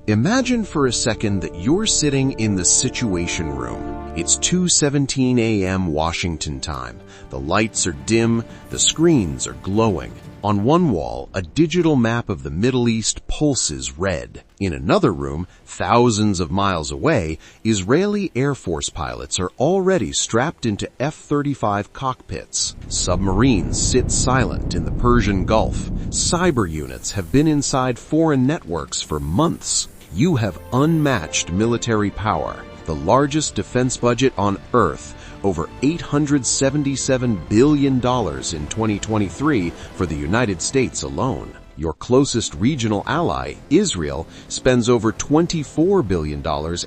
Imagine for a second that you're sitting in the Situation Room. It's 2:17 a.m. Washington time. The lights are dim, the screens are glowing. On one wall, a digital map of the Middle East pulses red. In another room, thousands of miles away, Israeli Air Force pilots are already strapped into F-35 cockpits. Submarines sit silent in the Persian Gulf. Cyber units have been inside foreign networks for months. You have unmatched military power, the largest defense budget on Earth, over $877 billion in 2023 for the United States alone. Your closest regional ally, Israel, spends over $24 billion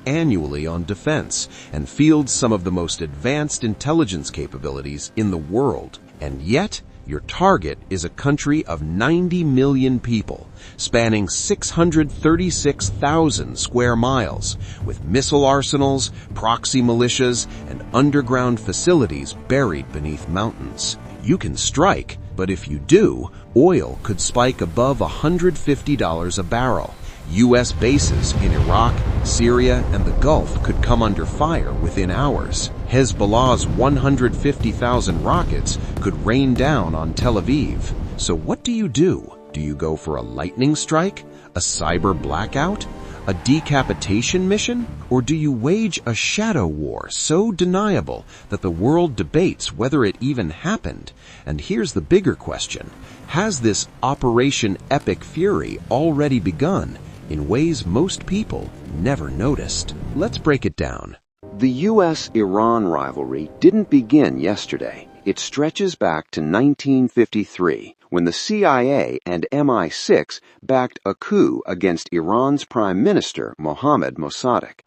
annually on defense and fields some of the most advanced intelligence capabilities in the world. And yet, your target is a country of 90 million people, spanning 636,000 square miles, with missile arsenals, proxy militias, and underground facilities buried beneath mountains. You can strike, but if you do, oil could spike above $150 a barrel. U.S. bases in Iraq, Syria, and the Gulf could come under fire within hours. Hezbollah's 150,000 rockets could rain down on Tel Aviv. So what do? Do you go for a lightning strike? A cyber blackout? A decapitation mission? Or do you wage a shadow war so deniable that the world debates whether it even happened? And here's the bigger question. Has this Operation Epic Fury already begun in ways most people never noticed? Let's break it down. The U.S.-Iran rivalry didn't begin yesterday. It stretches back to 1953, when the CIA and MI6 backed a coup against Iran's Prime Minister Mohammad Mossadegh.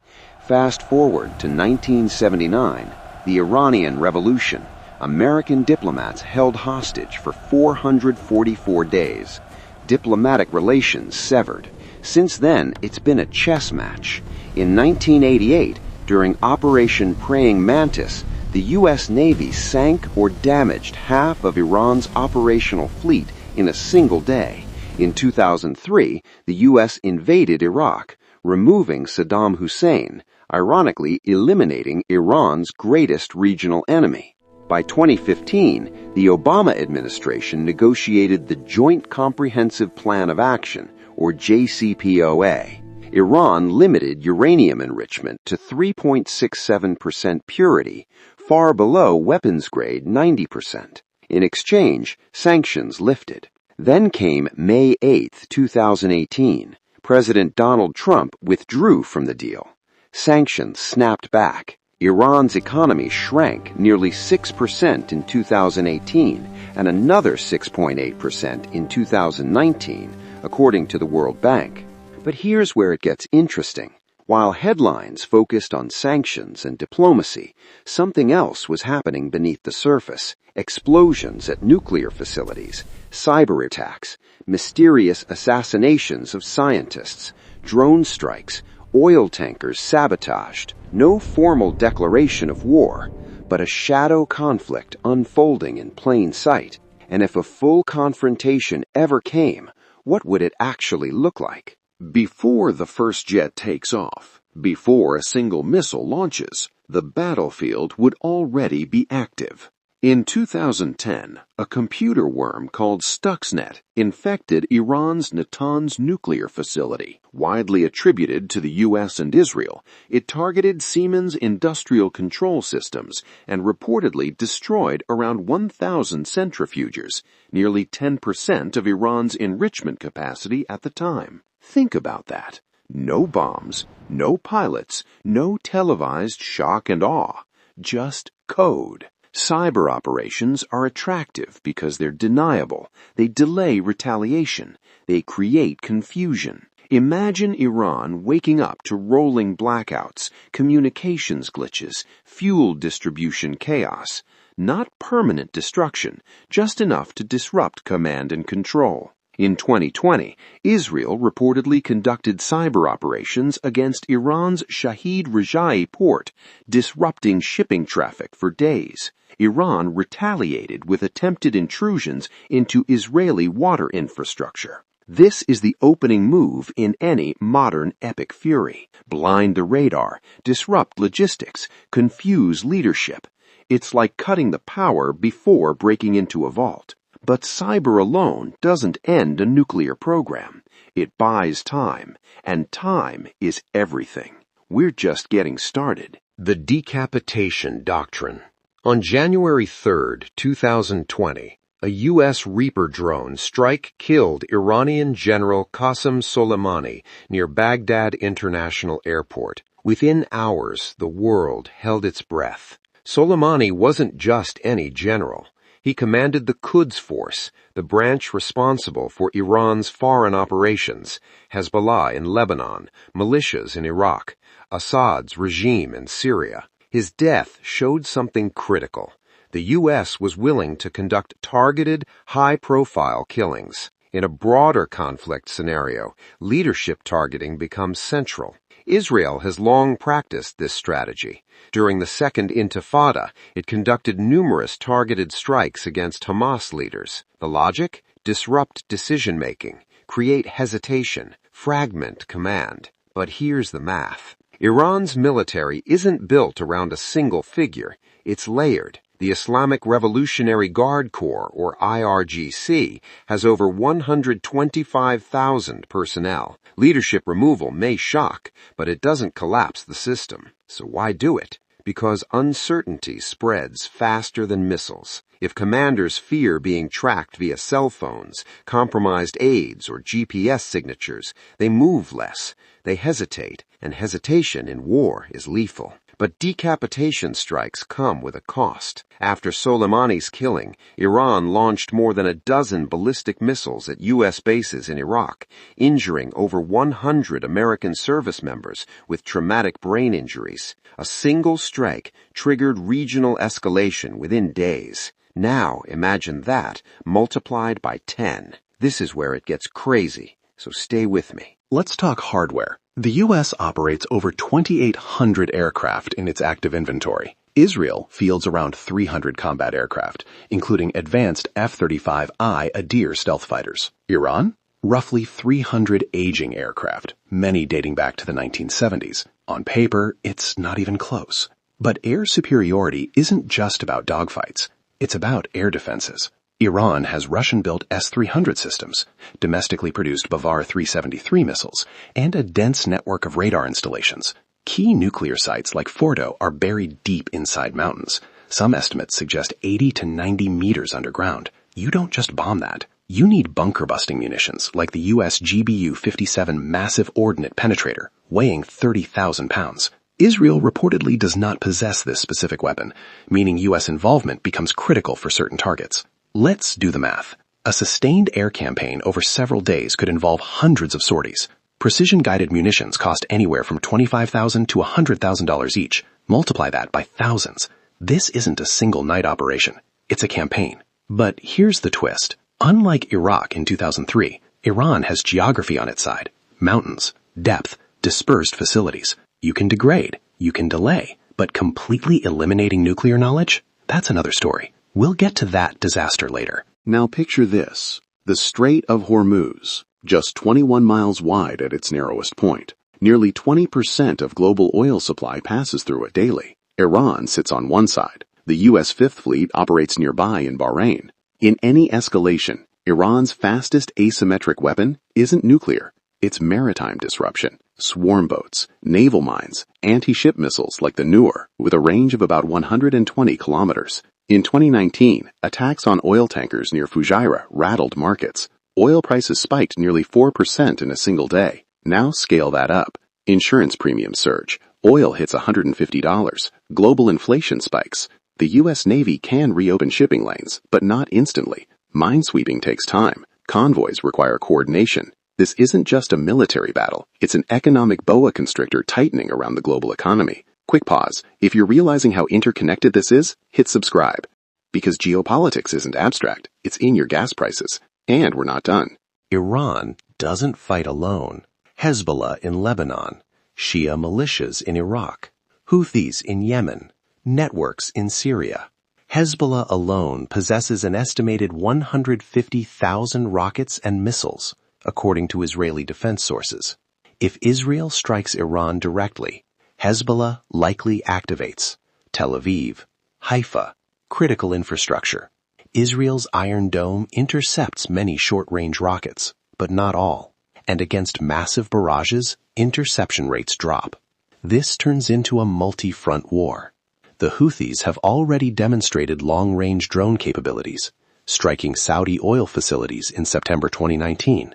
Fast forward to 1979, the Iranian Revolution. American diplomats held hostage for 444 days. Diplomatic relations severed. Since then, it's been a chess match. In 1988, during Operation Praying Mantis, the U.S. Navy sank or damaged half of Iran's operational fleet in a single day. In 2003, the U.S. invaded Iraq, removing Saddam Hussein, ironically eliminating Iran's greatest regional enemy. By 2015, the Obama administration negotiated the Joint Comprehensive Plan of Action, or JCPOA. Iran limited uranium enrichment to 3.67% purity, far below weapons-grade 90%. In exchange, sanctions lifted. Then came May 8, 2018. President Donald Trump withdrew from the deal. Sanctions snapped back. Iran's economy shrank nearly 6% in 2018 and another 6.8% in 2019, according to the World Bank. But here's where it gets interesting. While headlines focused on sanctions and diplomacy, something else was happening beneath the surface. Explosions at nuclear facilities, cyber attacks, mysterious assassinations of scientists, drone strikes, oil tankers sabotaged. No formal declaration of war, but a shadow conflict unfolding in plain sight. And if a full confrontation ever came, what would it actually look like? Before the first jet takes off, before a single missile launches, the battlefield would already be active. In 2010, a computer worm called Stuxnet infected Iran's Natanz nuclear facility. Widely attributed to the U.S. and Israel, it targeted Siemens industrial control systems and reportedly destroyed around 1,000 centrifuges, nearly 10% of Iran's enrichment capacity at the time. Think about that. No bombs, no pilots, no televised shock and awe, just code. Cyber operations are attractive because they're deniable. They delay retaliation. They create confusion. Imagine Iran waking up to rolling blackouts, communications glitches, fuel distribution chaos. Not permanent destruction, just enough to disrupt command and control. In 2020, Israel reportedly conducted cyber operations against Iran's Shahid Raja'i port, disrupting shipping traffic for days. Iran retaliated with attempted intrusions into Israeli water infrastructure. This is the opening move in any modern epic fury. Blind the radar, disrupt logistics, confuse leadership. It's like cutting the power before breaking into a vault. But cyber alone doesn't end a nuclear program. It buys time, and time is everything. We're just getting started. The Decapitation Doctrine. On January 3, 2020, a U.S. Reaper drone strike killed Iranian General Qasem Soleimani near Baghdad International Airport. Within hours, the world held its breath. Soleimani wasn't just any general. He commanded the Quds Force, the branch responsible for Iran's foreign operations, Hezbollah in Lebanon, militias in Iraq, Assad's regime in Syria. His death showed something critical. The U.S. was willing to conduct targeted, high-profile killings. In a broader conflict scenario, leadership targeting becomes central. Israel has long practiced this strategy. During the Second Intifada, it conducted numerous targeted strikes against Hamas leaders. The logic? Disrupt decision-making, create hesitation, fragment command. But here's the math. Iran's military isn't built around a single figure. It's layered. The Islamic Revolutionary Guard Corps, or IRGC, has over 125,000 personnel. Leadership removal may shock, but it doesn't collapse the system. So why do it? Because uncertainty spreads faster than missiles. If commanders fear being tracked via cell phones, compromised aids, or GPS signatures, they move less. They hesitate, and hesitation in war is lethal. But decapitation strikes come with a cost. After Soleimani's killing, Iran launched more than a dozen ballistic missiles at U.S. bases in Iraq, injuring over 100 American service members with traumatic brain injuries. A single strike triggered regional escalation within days. Now imagine that multiplied by 10. This is where it gets crazy, so stay with me. Let's talk hardware. The U.S. operates over 2,800 aircraft in its active inventory. Israel fields around 300 combat aircraft, including advanced F-35I Adir stealth fighters. Iran? Roughly 300 aging aircraft, many dating back to the 1970s. On paper, it's not even close. But air superiority isn't just about dogfights. It's about air defenses. Iran has Russian-built S-300 systems, domestically produced Bavar 373 missiles, and a dense network of radar installations. Key nuclear sites like Fordo are buried deep inside mountains. Some estimates suggest 80 to 90 meters underground. You don't just bomb that. You need bunker-busting munitions like the U.S. GBU-57 massive ordnance penetrator, weighing 30,000 pounds. Israel reportedly does not possess this specific weapon, meaning U.S. involvement becomes critical for certain targets. Let's do the math. A sustained air campaign over several days could involve hundreds of sorties. Precision-guided munitions cost anywhere from $25,000 to $100,000 each. Multiply that by thousands. This isn't a single night operation. It's a campaign. But here's the twist. Unlike Iraq in 2003, Iran has geography on its side. Mountains, depth, dispersed facilities. You can degrade, you can delay, but completely eliminating nuclear knowledge? That's another story. We'll get to that disaster later. Now picture this. The Strait of Hormuz, just 21 miles wide at its narrowest point. Nearly 20% of global oil supply passes through it daily. Iran sits on one side. The U.S. Fifth Fleet operates nearby in Bahrain. In any escalation, Iran's fastest asymmetric weapon isn't nuclear. It's maritime disruption. Swarm boats, naval mines, anti-ship missiles like the Noor, with a range of about 120 kilometers. In 2019, attacks on oil tankers near Fujairah rattled markets. Oil prices spiked nearly 4% in a single day. Now scale that up. Insurance premiums surge. Oil hits $150. Global inflation spikes. The U.S. Navy can reopen shipping lanes, but not instantly. Minesweeping takes time. Convoys require coordination. This isn't just a military battle. It's an economic boa constrictor tightening around the global economy. Quick pause. If you're realizing how interconnected this is, hit subscribe. Because geopolitics isn't abstract. It's in your gas prices. And we're not done. Iran doesn't fight alone. Hezbollah in Lebanon, Shia militias in Iraq, Houthis in Yemen, networks in Syria. Hezbollah alone possesses an estimated 150,000 rockets and missiles. according to Israeli defense sources. If Israel strikes Iran directly, Hezbollah likely activates Tel Aviv, Haifa, critical infrastructure. Israel's Iron Dome intercepts many short-range rockets, but not all. And against massive barrages, interception rates drop. This turns into a multi-front war. The Houthis have already demonstrated long-range drone capabilities, striking Saudi oil facilities in September 2019,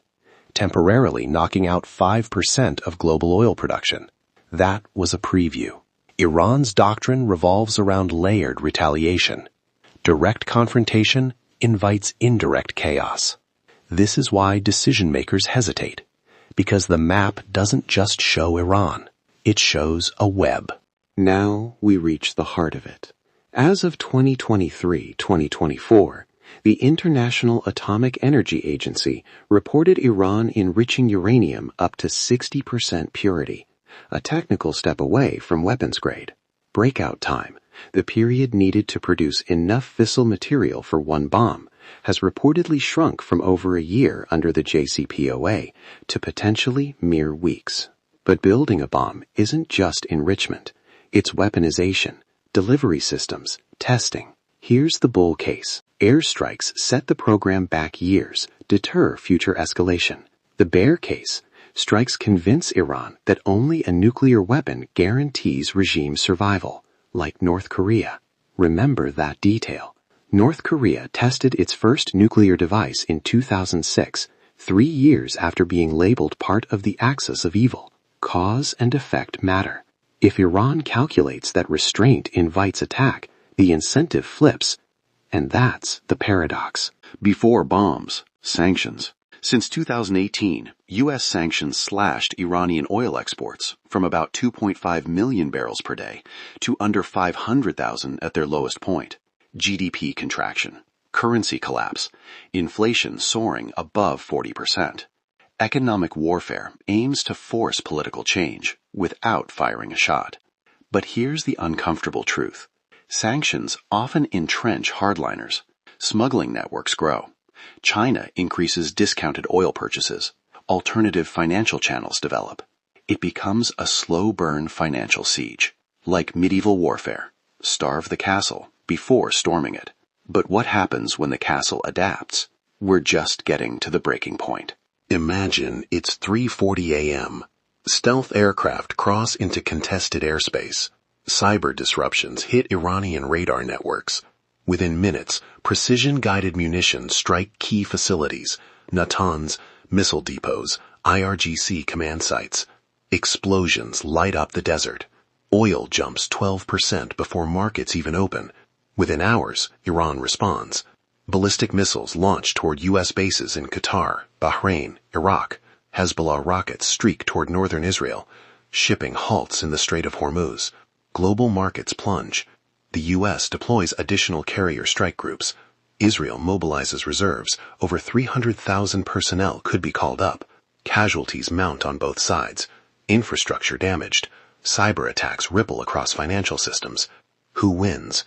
temporarily knocking out 5% of global oil production. That was a preview. Iran's doctrine revolves around layered retaliation. Direct confrontation invites indirect chaos. This is why decision-makers hesitate, because the map doesn't just show Iran, it shows a web. Now we reach the heart of it. As of 2023-2024, the International Atomic Energy Agency reported Iran enriching uranium up to 60% purity, a technical step away from weapons grade. Breakout time, the period needed to produce enough fissile material for one bomb, has reportedly shrunk from over a year under the JCPOA to potentially mere weeks. But building a bomb isn't just enrichment. It's weaponization, delivery systems, testing. Here's the bull case. Airstrikes set the program back years, deter future escalation. The bear case. Strikes convince Iran that only a nuclear weapon guarantees regime survival, like North Korea. Remember that detail. North Korea tested its first nuclear device in 2006, 3 years after being labeled part of the axis of evil. Cause and effect matter. If Iran calculates that restraint invites attack, the incentive flips. And that's the paradox. Before bombs, sanctions. Since 2018, U.S. sanctions slashed Iranian oil exports from about 2.5 million barrels per day to under 500,000 at their lowest point. GDP contraction, currency collapse, inflation soaring above 40%. Economic warfare aims to force political change without firing a shot. But here's the uncomfortable truth. Sanctions often entrench hardliners. Smuggling networks grow. China increases discounted oil purchases. Alternative financial channels develop. It becomes a slow-burn financial siege. Like medieval warfare. Starve the castle before storming it. But what happens when the castle adapts? We're just getting to the breaking point. Imagine it's 3:40 a.m. Stealth aircraft cross into contested airspace. Cyber disruptions hit Iranian radar networks. Within minutes, precision-guided munitions strike key facilities, Natanz, missile depots, IRGC command sites. Explosions light up the desert. Oil jumps 12% before markets even open. Within hours, Iran responds. Ballistic missiles launch toward U.S. bases in Qatar, Bahrain, Iraq. Hezbollah rockets streak toward northern Israel. Shipping halts in the Strait of Hormuz. Global markets plunge. The U.S. deploys additional carrier strike groups. Israel mobilizes reserves. Over 300,000 personnel could be called up. Casualties mount on both sides. Infrastructure damaged. Cyber attacks ripple across financial systems. Who wins?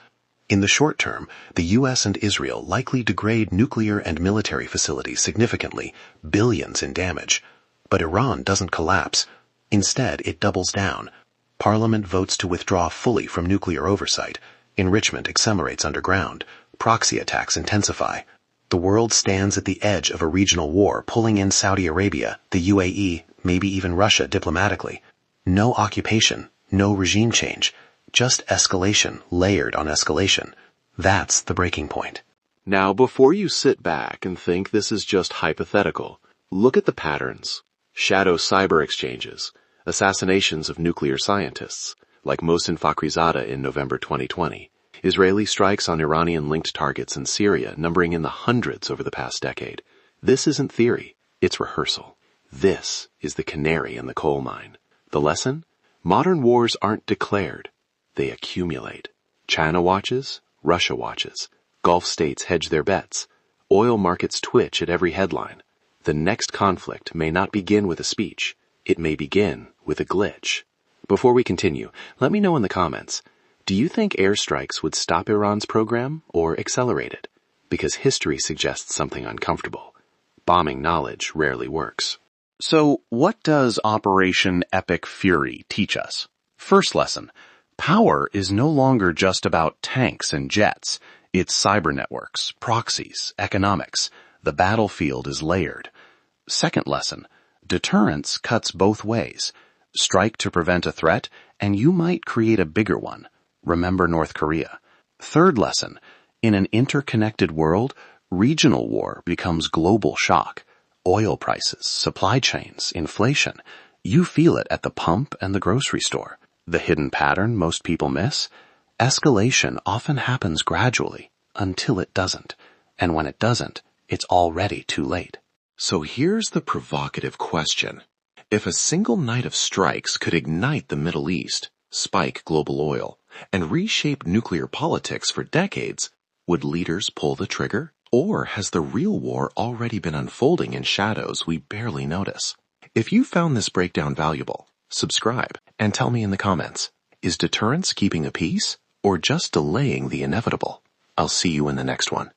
In the short term, the U.S. and Israel likely degrade nuclear and military facilities significantly, billions in damage. But Iran doesn't collapse. Instead, it doubles down. Parliament votes to withdraw fully from nuclear oversight. Enrichment accelerates underground. Proxy attacks intensify. The world stands at the edge of a regional war, pulling in Saudi Arabia, the UAE, maybe even Russia diplomatically. No occupation, no regime change. Just escalation layered on escalation. That's the breaking point. Now, before you sit back and think this is just hypothetical, look at the patterns. Shadow cyber exchanges, assassinations of nuclear scientists, like Mohsen Fakhrizadeh in November 2020, Israeli strikes on Iranian-linked targets in Syria numbering in the hundreds over the past decade. This isn't theory, it's rehearsal. This is the canary in the coal mine. The lesson? Modern wars aren't declared. They accumulate. China watches, Russia watches. Gulf states hedge their bets. Oil markets twitch at every headline. The next conflict may not begin with a speech. It may begin with a glitch. Before we continue, let me know in the comments. Do you think airstrikes would stop Iran's program or accelerate it? Because history suggests something uncomfortable. Bombing knowledge rarely works. So, what does Operation Epic Fury teach us? First lesson, power is no longer just about tanks and jets. It's cyber networks, proxies, economics. The battlefield is layered. Second lesson, deterrence cuts both ways. Strike to prevent a threat, and you might create a bigger one. Remember North Korea. Third lesson, in an interconnected world, regional war becomes global shock. Oil prices, supply chains, inflation. You feel it at the pump and the grocery store. The hidden pattern most people miss? Escalation often happens gradually, until it doesn't. And when it doesn't, it's already too late. So here's the provocative question. If a single night of strikes could ignite the Middle East, spike global oil, and reshape nuclear politics for decades, would leaders pull the trigger? Or has the real war already been unfolding in shadows we barely notice? If you found this breakdown valuable, subscribe and tell me in the comments, is deterrence keeping a peace or just delaying the inevitable? I'll see you in the next one.